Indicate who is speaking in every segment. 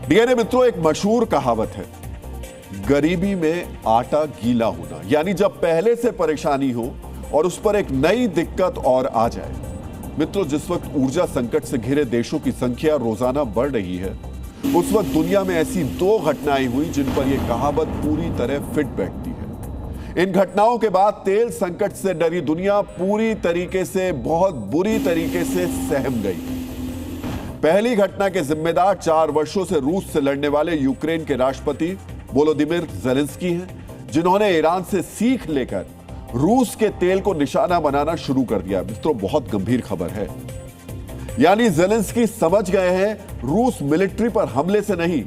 Speaker 1: DNA मित्रों, एक मशहूर कहावत है, गरीबी में आटा गीला होना, यानी जब पहले से परेशानी हो और उस पर एक नई दिक्कत और आ जाए। मित्रों, जिस वक्त ऊर्जा संकट से घिरे देशों की संख्या रोजाना बढ़ रही है, उस वक्त दुनिया में ऐसी दो घटनाएं हुई जिन पर यह कहावत पूरी तरह फिट बैठती है। इन घटनाओं के बाद तेल संकट से डरी दुनिया पूरी तरीके से, बहुत बुरी तरीके से सहम गई। पहली घटना के जिम्मेदार 4 वर्षों से रूस से लड़ने वाले यूक्रेन के राष्ट्रपति वोलोदिमीर ज़ेलेंस्की हैं, जिन्होंने ईरान से सीख लेकर रूस के तेल को निशाना बनाना शुरू कर दिया। मित्रों, बहुत गंभीर खबर है। यानी ज़ेलेंस्की समझ गए हैं रूस मिलिट्री पर हमले से नहीं,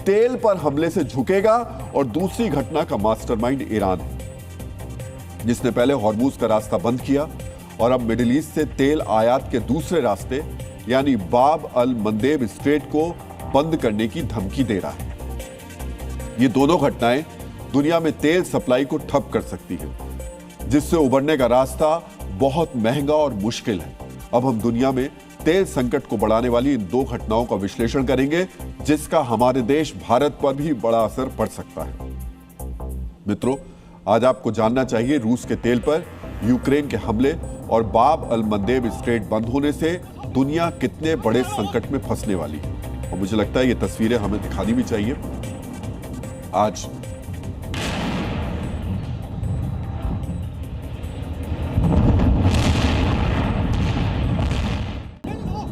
Speaker 1: तेल पर हमले से झुकेगा। और दूसरी घटना का मास्टरमाइंड ईरान है, जिसने पहले हॉर्मुज का रास्ता बंद किया और अब मिडिल ईस्ट से तेल आयात के दूसरे रास्ते यानी बाब अल मंदेब स्ट्रेट को बंद करने की धमकी दे रहा है। ये दोनों घटनाएं दुनिया में तेल सप्लाई को ठप कर सकती हैं, जिससे उबरने का रास्ता बहुत महंगा और मुश्किल है। अब हम दुनिया में तेल संकट को बढ़ाने वाली इन दो घटनाओं का विश्लेषण करेंगे, जिसका हमारे देश भारत पर भी बड़ा असर पड़ सकता है। मित्रों, आज आपको जानना चाहिए रूस के तेल पर यूक्रेन के हमले और बाब अल मंदेब स्ट्रेट बंद होने से दुनिया कितने बड़े संकट में फंसने वाली है। और मुझे लगता है ये तस्वीरें हमें दिखानी भी चाहिए। आज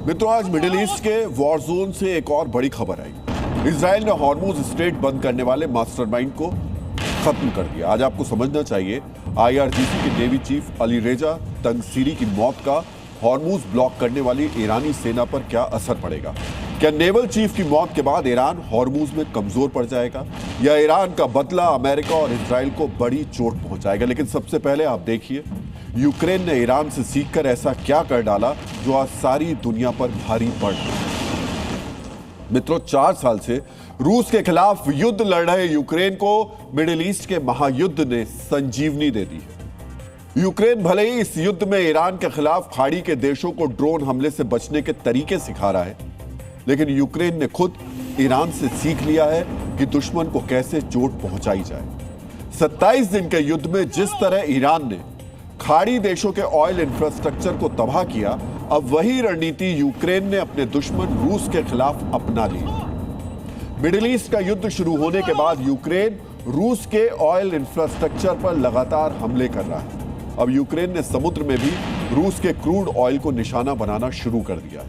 Speaker 1: मित्रों, आज मिडिल ईस्ट के वॉर जोन से एक और बड़ी खबर आई। इजराइल ने हॉर्मुज स्ट्रेट बंद करने वाले मास्टरमाइंड को खत्म कर दिया। आज आपको समझना चाहिए IRGC के नेवी चीफ अली रेजा तंगसीरी की मौत का हॉर्मुज ब्लॉक करने वाली ईरानी सेना पर क्या असर पड़ेगा। क्या नेवल चीफ की मौत के बाद ईरान हॉर्मुज में कमजोर पड़ जाएगा, या ईरान का बदला अमेरिका और इजराइल को बड़ी चोट पहुंचाएगा। लेकिन सबसे पहले आप देखिए, यूक्रेन ने ईरान से सीखकर ऐसा क्या कर डाला जो आज सारी दुनिया पर भारी पड़ रहा है। मित्रों, 4 साल से रूस के खिलाफ युद्ध लड़ रहे यूक्रेन को मिडिल ईस्ट के महायुद्ध ने संजीवनी दे दी है। यूक्रेन भले ही इस युद्ध में ईरान के खिलाफ खाड़ी के देशों को ड्रोन हमले से बचने के तरीके सिखा रहा है, लेकिन यूक्रेन ने खुद ईरान से सीख लिया है कि दुश्मन को कैसे चोट पहुंचाई जाए। 27 दिन के युद्ध में जिस तरह ईरान ने खाड़ी देशों के ऑयल इंफ्रास्ट्रक्चर को तबाह किया, अब वही रणनीति यूक्रेन ने अपने दुश्मन रूस के खिलाफ अपना ली। मिडिल ईस्ट का युद्ध शुरू होने के बाद यूक्रेन रूस के ऑयल इंफ्रास्ट्रक्चर पर लगातार हमले कर रहा है। अब यूक्रेन ने समुद्र में भी रूस के क्रूड ऑयल को निशाना बनाना शुरू कर दिया है।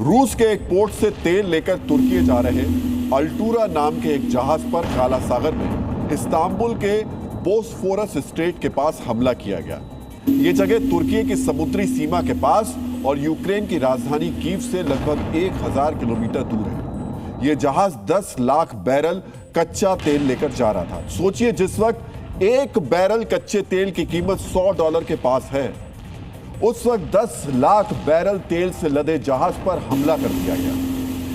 Speaker 1: रूस के एक पोर्ट से तेल लेकर तुर्की जा रहे अल्टूरा नाम के एक जहाज पर काला सागर में इस्तांबुल के बोस्फोरस स्ट्रेट के पास हमला किया गया। ये जगह तुर्की की समुद्री सीमा के पास और यूक्रेन की राजधानी कीव से लगभग 1000 किलोमीटर दूर है। यह जहाज 10 लाख बैरल कच्चा तेल लेकर जा रहा था। सोचिए, जिस वक्त 1 बैरल कच्चे तेल की कीमत $100 के पास है, उस वक्त 10 लाख बैरल तेल से लदे जहाज पर हमला कर दिया गया।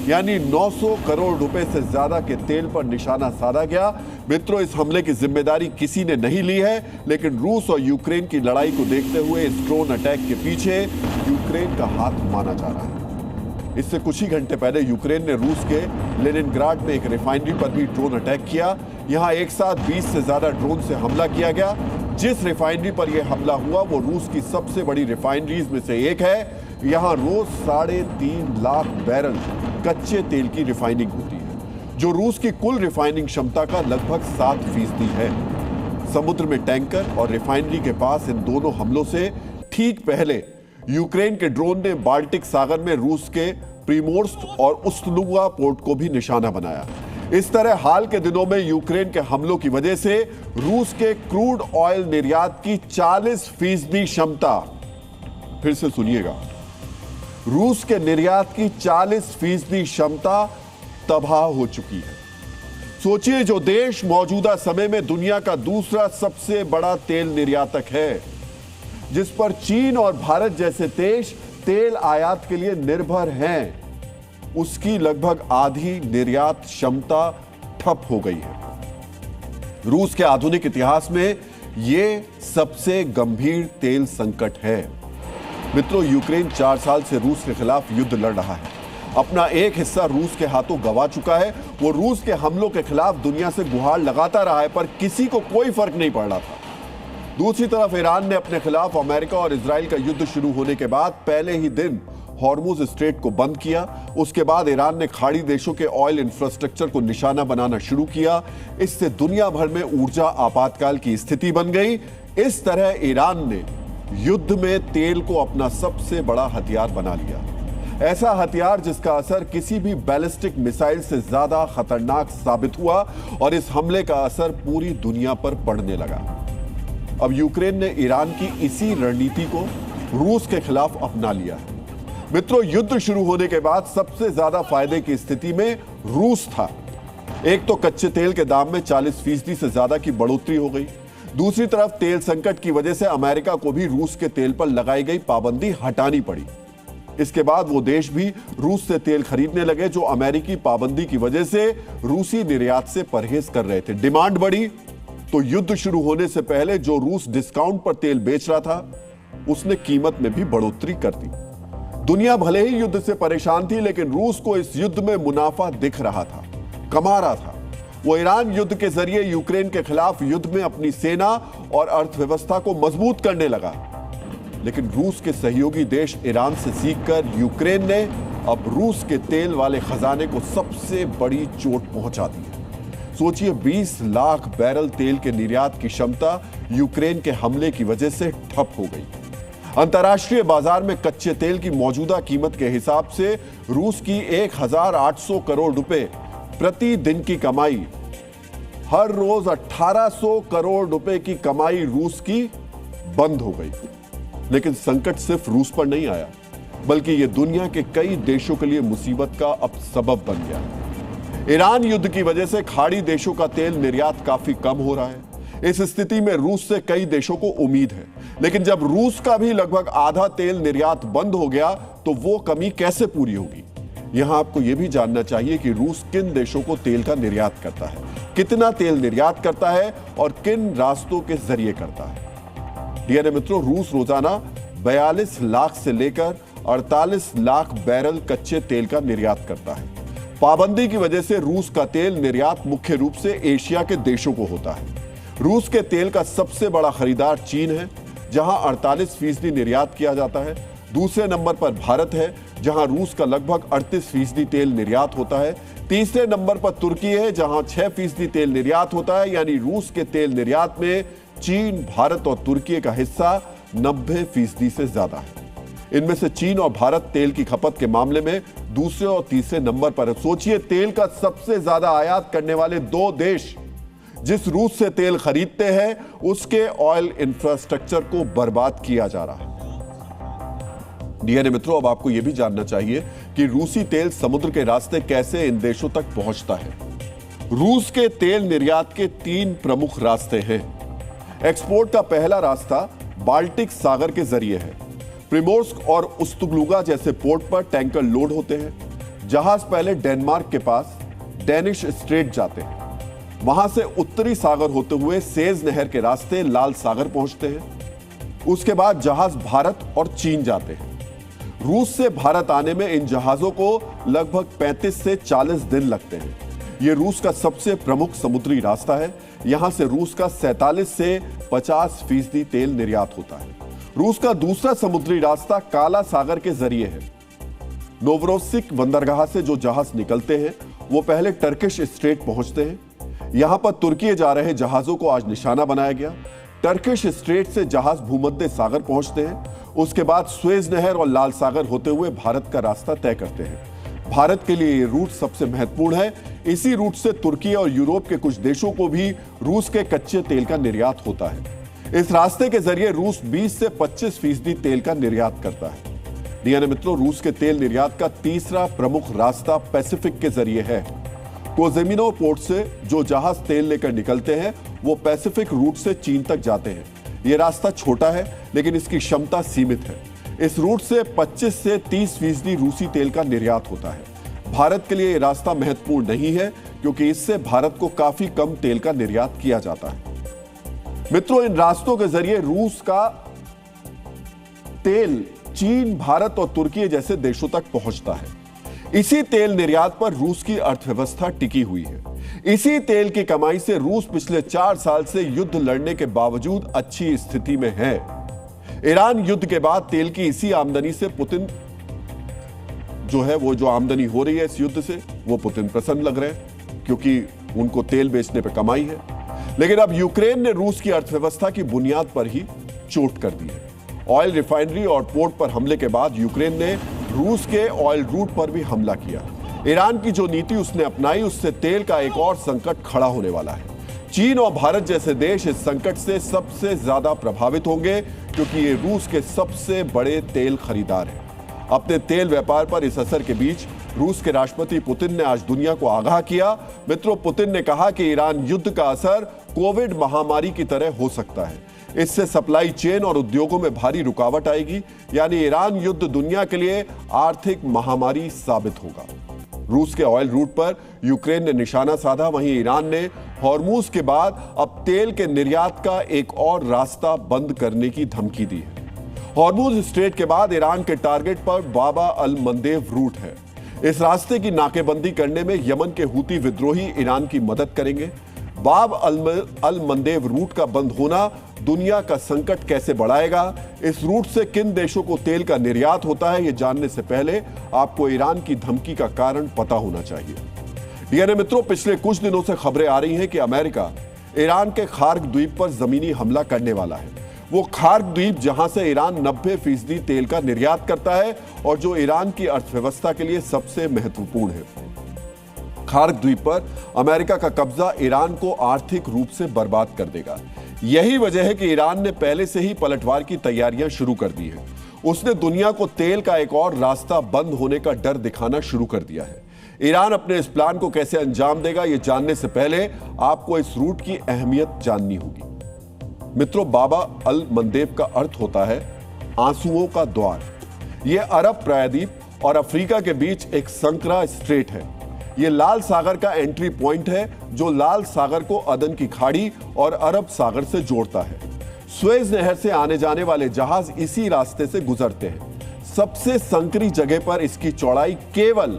Speaker 1: यानी 900 करोड़ रुपए से ज्यादा के तेल पर निशाना साधा गया। मित्रों, इस हमले की जिम्मेदारी किसी ने नहीं ली है, लेकिन रूस और यूक्रेन की लड़ाई को देखते हुए इस ड्रोन अटैक के पीछे यूक्रेन का हाथ माना जा रहा है। इससे कुछ ही घंटे पहले यूक्रेन ने रूस के लेनिनग्राड में एक रिफाइनरी पर भी ड्रोन अटैक किया। यहां एक साथ 20 से ज्यादा ड्रोन से हमला किया गया। जिस रिफाइनरी पर यह हमला हुआ वो रूस की सबसे बड़ी रिफाइनरीज में से एक है। यहां रोज 3.5 लाख बैरल कच्चे तेल की रिफाइनिंग होती है, जो रूस की कुल रिफाइनिंग क्षमता का लगभग 7% है। समुद्र में टैंकर और रिफाइनरी के पास इन दोनों हमलों से ठीक पहले यूक्रेन के ड्रोन ने बाल्टिक सागर में रूस के प्रीमोर्स्क और उस्तलुगा पोर्ट को भी निशाना बनाया। इस तरह हाल के दिनों में यूक्रेन के हमलों की वजह से रूस के क्रूड ऑयल निर्यात की 40% क्षमता, फिर से सुनिएगा, रूस के निर्यात की 40% क्षमता तबाह हो चुकी है। सोचिए, जो देश मौजूदा समय में दुनिया का दूसरा सबसे बड़ा तेल निर्यातक है, जिस पर चीन और भारत जैसे देश तेल आयात के लिए निर्भर हैं, उसकी लगभग आधी निर्यात क्षमता ठप हो गई है। रूस के आधुनिक इतिहास में यह सबसे गंभीर तेल संकट है। मित्रों, यूक्रेन 4 साल से रूस के खिलाफ युद्ध लड़ रहा है। अपना एक हिस्सा रूस के हाथों गंवा चुका है। वो रूस के हमलों के खिलाफ दुनिया से गुहार लगाता रहा है, पर किसी को कोई फर्क नहीं पड़ रहा था। दूसरी तरफ ईरान ने अपने खिलाफ अमेरिका और इजराइल का युद्ध शुरू होने के बाद पहले ही दिन हॉर्मुज स्ट्रेट को बंद किया। उसके बाद ईरान ने खाड़ी देशों के ऑयल इंफ्रास्ट्रक्चर को निशाना बनाना शुरू किया। इससे दुनिया भर में ऊर्जा आपातकाल की स्थिति बन गई। इस तरह ईरान ने युद्ध में तेल को अपना सबसे बड़ा हथियार बना लिया, ऐसा हथियार जिसका असर किसी भी बैलिस्टिक मिसाइल से ज्यादा खतरनाक साबित हुआ और इस हमले का असर पूरी दुनिया पर पड़ने लगा। अब यूक्रेन ने ईरान की इसी रणनीति को रूस के खिलाफ अपना लिया है। मित्रों, युद्ध शुरू होने के बाद सबसे ज्यादा फायदे की स्थिति में रूस था। एक तो कच्चे तेल के दाम में 40% से ज्यादा की बढ़ोतरी हो गई। दूसरी तरफ तेल संकट की वजह से अमेरिका को भी रूस के तेल पर लगाई गई पाबंदी हटानी पड़ी। इसके बाद वो देश भी रूस से तेल खरीदने लगे जो अमेरिकी पाबंदी की वजह से रूसी निर्यात से परहेज कर रहे थे। डिमांड बढ़ी तो युद्ध शुरू होने से पहले जो रूस डिस्काउंट पर तेल बेच रहा था उसने कीमत में भी बढ़ोतरी कर दी। दुनिया भले ही युद्ध से परेशान थी, लेकिन रूस को इस युद्ध में मुनाफा दिख रहा था, कमा रहा था। वो ईरान युद्ध के जरिए यूक्रेन के खिलाफ युद्ध में अपनी सेना और अर्थव्यवस्था को मजबूत करने लगा। लेकिन रूस के सहयोगी देश ईरान से सीखकर यूक्रेन ने अब रूस के तेल वाले खजाने को सबसे बड़ी चोट पहुंचा दी। सोचिए, 20 लाख बैरल तेल के निर्यात की क्षमता यूक्रेन के हमले की वजह से ठप हो गई। अंतर्राष्ट्रीय बाजार में कच्चे तेल की मौजूदा कीमत के हिसाब से रूस की 1800 करोड़ रुपए प्रति दिन की कमाई, हर रोज 1800 करोड़ रुपए की कमाई रूस की बंद हो गई। लेकिन संकट सिर्फ रूस पर नहीं आया, बल्कि यह दुनिया के कई देशों के लिए मुसीबत का अब सबब बन गया। ईरान युद्ध की वजह से खाड़ी देशों का तेल निर्यात काफी कम हो रहा है। इस स्थिति में रूस से कई देशों को उम्मीद है, लेकिन जब रूस का भी लगभग आधा तेल निर्यात बंद हो गया तो वो कमी कैसे पूरी होगी? यहां आपको यह भी जानना चाहिए कि रूस किन देशों को तेल का निर्यात करता है, कितना तेल निर्यात करता है और किन रास्तों के जरिए करता है। डीएनए मित्रों, रूस रोजाना 42 लाख से लेकर 48 लाख बैरल कच्चे तेल का निर्यात करता है। पाबंदी की वजह से रूस का तेल निर्यात मुख्य रूप से एशिया के देशों को होता है। रूस के तेल का सबसे बड़ा खरीदार चीन है, जहां 48% निर्यात किया जाता है। दूसरे नंबर पर भारत है, जहां रूस का लगभग 38% तेल निर्यात होता है। तीसरे नंबर पर तुर्की है, जहां 6% तेल निर्यात होता है। यानी रूस के तेल निर्यात में चीन, भारत और तुर्की का हिस्सा 90% से ज्यादा है। इनमें से चीन और भारत तेल की खपत के मामले में दूसरे और तीसरे नंबर पर है। सोचिए, तेल का सबसे ज्यादा आयात करने वाले दो देश जिस रूस से तेल खरीदते हैं उसके ऑयल इंफ्रास्ट्रक्चर को बर्बाद किया जा रहा है। डीएनए मित्रों, अब आपको यह भी जानना चाहिए कि रूसी तेल समुद्र के रास्ते कैसे इन देशों तक पहुंचता है। रूस के तेल निर्यात के 3 प्रमुख रास्ते हैं। एक्सपोर्ट का पहला रास्ता बाल्टिक सागर के जरिए है। प्रिमोर्स्क और उस्तुगलुगा जैसे पोर्ट पर टैंकर लोड होते हैं। जहाज पहले डेनमार्क के पास डेनिश स्ट्रेट जाते हैं, वहां से उत्तरी सागर होते हुए सेज नहर के रास्ते लाल सागर पहुंचते हैं। उसके बाद जहाज भारत और चीन जाते हैं। रूस से भारत आने में इन जहाजों को लगभग 35 से 40 दिन लगते हैं। यह रूस का सबसे प्रमुख समुद्री रास्ता है। यहां से रूस का 47 से 50% तेल निर्यात होता है। रूस का दूसरा समुद्री रास्ता काला सागर के जरिए है। नोवरोसिक बंदरगाह से जो जहाज निकलते हैं वो पहले टर्किश स्ट्रेट पहुंचते हैं। यहां पर तुर्की जा रहे जहाजों को आज निशाना बनाया गया। टर्किश स्ट्रेट से जहाज भूमध्य सागर पहुंचते हैं। उसके बाद स्वेज नहर और लाल सागर होते हुए भारत का रास्ता तय करते हैं। भारत के लिए यह रूट सबसे महत्वपूर्ण है। इसी रूट से तुर्की और यूरोप के कुछ देशों को भी रूस के कच्चे तेल का निर्यात होता है। इस रास्ते के जरिए रूस 20 से 25% तेल का निर्यात करता है। डीएनए मित्रों, रूस के तेल निर्यात का तीसरा प्रमुख रास्ता पैसिफिक के जरिए है। कोजेमिनो पोर्ट से जो जहाज तेल लेकर निकलते हैं वो पैसिफिक रूट से चीन तक जाते हैं। यह रास्ता छोटा है, लेकिन इसकी क्षमता सीमित है। इस रूट से 25 से 30% रूसी तेल का निर्यात होता है। भारत के लिए यह रास्ता महत्वपूर्ण नहीं है, क्योंकि इससे भारत को काफी कम तेल का निर्यात किया जाता है। मित्रों, इन रास्तों के जरिए रूस का तेल चीन, भारत और तुर्की जैसे देशों तक पहुंचता है। इसी तेल निर्यात पर रूस की अर्थव्यवस्था टिकी हुई है। इसी तेल की कमाई से रूस पिछले 4 साल से युद्ध लड़ने के बावजूद अच्छी स्थिति में है। ईरान युद्ध के बाद तेल की इसी आमदनी से पुतिन जो आमदनी हो रही है इस युद्ध से, वो पुतिन प्रसन्न लग रहे हैं क्योंकि उनको तेल बेचने पे कमाई है। लेकिन अब यूक्रेन ने रूस की अर्थव्यवस्था की बुनियाद पर ही चोट कर दी है। ऑयल रिफाइनरी और पोर्ट पर हमले के बाद यूक्रेन ने रूस के ऑयल रूट पर भी हमला किया। ईरान की जो नीति उसने अपनाई, उससे तेल का एक और संकट खड़ा होने वाला है। चीन और भारत जैसे देश इस संकट से सबसे ज्यादा प्रभावित होंगे क्योंकि ये रूस के सबसे बड़े तेल खरीदार हैं। अपने तेल व्यापार पर इस असर के बीच रूस के राष्ट्रपति पुतिन ने आज दुनिया को आगाह किया। मित्रों, पुतिन ने कहा कि ईरान युद्ध का असर कोविड महामारी की तरह हो सकता है। इससे सप्लाई चेन और उद्योगों में भारी रुकावट आएगी, यानी ईरान युद्ध दुनिया के लिए आर्थिक महामारी साबित होगा। रूस के ऑयल रूट पर यूक्रेन ने निशाना साधा, वहीं ईरान ने हॉर्मूज के बाद अब तेल के निर्यात का एक और रास्ता बंद करने की धमकी दी है। हॉर्मूज स्ट्रेट के बाद ईरान के टारगेट पर बाबा अल मंदेब रूट है। इस रास्ते की नाकेबंदी करने में यमन के हूती विद्रोही ईरान की मदद करेंगे। बाब अल मंदेब रूट का बंद होना दुनिया का संकट कैसे बढ़ाएगा, इस रूट से किन देशों को तेल का निर्यात होता है, यह जानने से पहले आपको ईरान की धमकी का कारण पता होना चाहिए। यानी मित्रों, पिछले कुछ दिनों से खबरें आ रही हैं कि अमेरिका ईरान के खार्ग द्वीप पर जमीनी हमला करने वाला है। वो खार्ग द्वीप जहां से ईरान 90% तेल का निर्यात करता है और जो ईरान की अर्थव्यवस्था के लिए सबसे महत्वपूर्ण है। खार्ग द्वीप पर अमेरिका का कब्जा ईरान को आर्थिक रूप से बर्बाद कर देगा। यही वजह है कि ईरान ने पहले से ही पलटवार की तैयारियां शुरू कर दी है। उसने दुनिया को तेल का एक और रास्ता बंद होने का डर दिखाना शुरू कर दिया है। ईरान अपने इस प्लान को कैसे अंजाम देगा, यह जानने से पहले आपको इस रूट की अहमियत जाननी होगी। मित्रों, बाबा अल मंदेब का अर्थ होता है आंसुओं का द्वार। यह अरब प्रायद्वीप और अफ्रीका के बीच एक संकरा स्ट्रेट है। यह लाल सागर का एंट्री पॉइंट है जो लाल सागर को अदन की खाड़ी और अरब सागर से जोड़ता है। सुएज नहर से आने जाने वाले जहाज इसी रास्ते से गुजरते हैं। सबसे संकरी जगह पर इसकी चौड़ाई केवल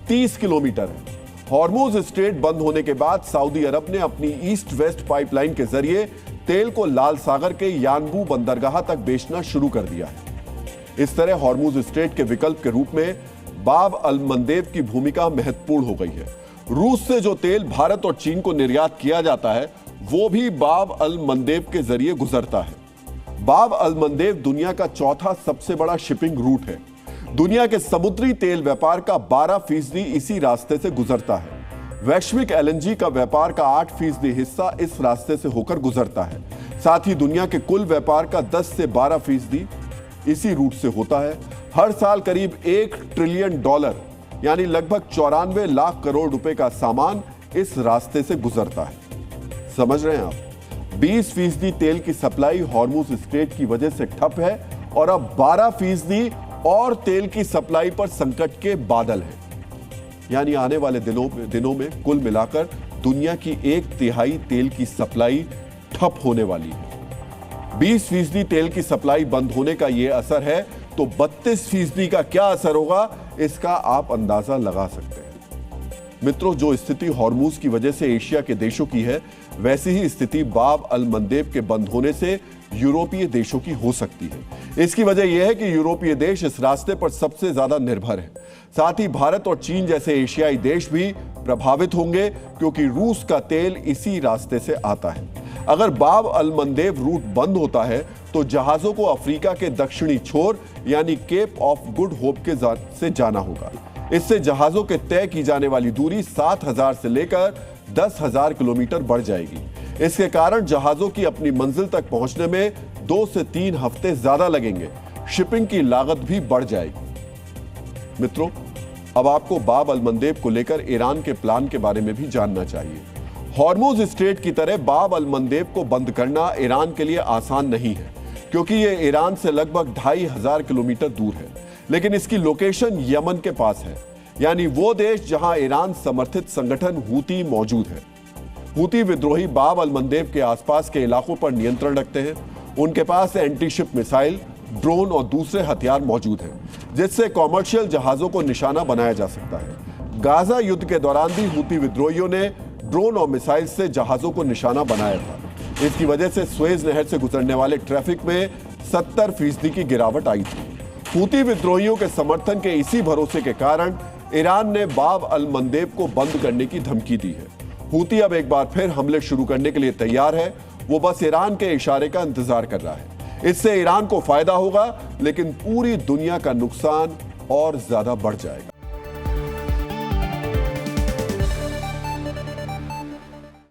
Speaker 1: 30 किलोमीटर है। हॉर्मूज स्ट्रेट बंद होने के बाद सऊदी अरब ने अपनी ईस्ट वेस्ट पाइपलाइन के जरिए तेल को लाल सागर के यानबू बंदरगाह तक बेचना शुरू कर दिया है। इस तरह हॉर्मूज स्ट्रेट के विकल्प के रूप में बाब अल मंदेब की भूमिका महत्वपूर्ण हो गई है। रूस से जो तेल भारत और चीन को निर्यात किया जाता है वो भी बाब अल मंदेब के जरिए गुजरता है। बाब अल मंदेब दुनिया का चौथा सबसे बड़ा शिपिंग रूट है। दुनिया के समुद्री तेल व्यापार का 12% इसी रास्ते से गुजरता है। वैश्विक एलएनजी का व्यापार का 8% हिस्सा इस रास्ते से होकर गुजरता है। साथ ही दुनिया के कुल व्यापार का 10 से 12% इसी रूट से होता है। हर साल करीब $1 ट्रिलियन यानी लगभग 94 लाख करोड़ रुपए का सामान इस रास्ते से गुजरता है। समझ रहे हैं आप? 20% तेल की सप्लाई हॉर्मूज स्ट्रेट की वजह से ठप है और अब 12% और तेल की सप्लाई पर संकट के बादल हैं। यानी आने वाले दिनों में कुल मिलाकर दुनिया की 1/3 तेल की सप्लाई ठप होने वाली है। 20% तेल की सप्लाई बंद होने का यह असर है तो 32% का क्या असर होगा, इसका आप अंदाजा लगा सकते हैं। मित्रों, जो स्थिति हॉर्मूज की वजह से एशिया के देशों की है, वैसी ही स्थिति बाब अल मंदेब के बंद होने से यूरोपीय देशों की हो सकती है। इसकी वजह यह है कि यूरोपीय देश इस रास्ते पर सबसे ज्यादा निर्भर है। साथ ही भारत और चीन जैसे एशियाई देश भी प्रभावित होंगे क्योंकि रूस का तेल इसी रास्ते से आता है। अगर बाब अल मंदेब रूट बंद होता है तो जहाजों को अफ्रीका के दक्षिणी छोर यानी केप ऑफ गुड होप से जाना होगा। इससे जहाजों के तय की जाने वाली दूरी 7,000 से लेकर 10,000 किलोमीटर बढ़ जाएगी। इसके कारण जहाजों की अपनी मंजिल तक पहुंचने में 2 से 3 हफ्ते ज्यादा लगेंगे। शिपिंग की लागत भी बढ़ जाएगी। मित्रों, अब आपको बाब अल मंदेब को लेकर ईरान के प्लान के बारे में भी जानना चाहिए। हॉर्मूज स्ट्रेट की तरह बाब अल मंदेब को बंद करना ईरान के लिए आसान नहीं है क्योंकि यह ईरान से लगभग 2,500 किलोमीटर दूर है। लेकिन इसकी लोकेशन यमन के पास है, यानी वो देश जहां ईरान समर्थित संगठन हूती मौजूद है। हूती विद्रोही बाब अल मंदेब के आसपास के इलाकों पर नियंत्रण रखते हैं। उनके पास एंटी शिप मिसाइल, ड्रोन और दूसरे हथियार मौजूद हैं, जिससे कॉमर्शियल जहाजों को निशाना बनाया जा सकता है। गाजा युद्ध के दौरान भी हूती विद्रोहियों ने ड्रोन और मिसाइल से जहाजों को निशाना बनाया था। इसकी वजह से स्वेज नहर से गुजरने वाले ट्रैफिक में 70% की गिरावट आई थी। हूती विद्रोहियों के समर्थन के इसी भरोसे के कारण ईरान ने बाब अल मंदेब को बंद करने की धमकी दी है। हूती अब एक बार फिर हमले शुरू करने के लिए तैयार है। वो बस ईरान के इशारे का इंतजार कर रहा है। इससे ईरान को फायदा होगा, लेकिन पूरी दुनिया का नुकसान और ज्यादा बढ़ जाएगा।